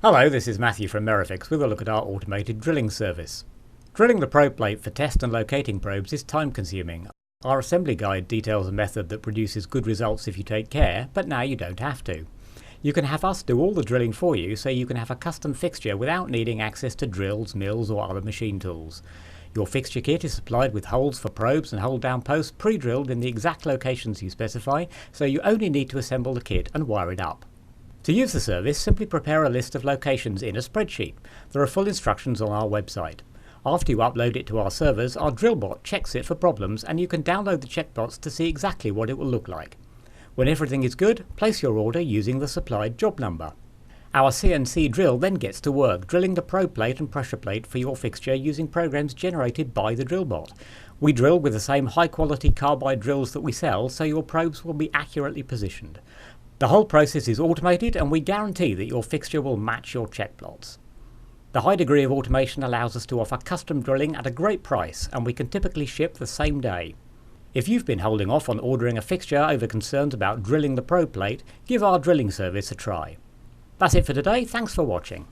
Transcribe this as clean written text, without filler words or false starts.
Hello, this is Matthew from Merifix with a look at our automated drilling service. Drilling the probe plate for test and locating probes is time consuming. Our assembly guide details a method that produces good results if you take care, but now you don't have to. You can have us do all the drilling for you so you can have a custom fixture without needing access to drills, mills or other machine tools. Your fixture kit is supplied with holes for probes and hold down posts pre-drilled in the exact locations you specify, so you only need to assemble the kit and wire it up. To use the service, simply prepare a list of locations in a spreadsheet. There are full instructions on our website. After you upload it to our servers, our drill bot checks it for problems and you can download the checkbox to see exactly what it will look like. When everything is good, place your order using the supplied job number. Our CNC drill then gets to work drilling the probe plate and pressure plate for your fixture using programs generated by the drill bot. We drill with the same high quality carbide drills that we sell, so your probes will be accurately positioned. The whole process is automated and we guarantee that your fixture will match your check plots. The high degree of automation allows us to offer custom drilling at a great price, and we can typically ship the same day. If you've been holding off on ordering a fixture over concerns about drilling the probe plate, give our drilling service a try. That's it for today, thanks for watching.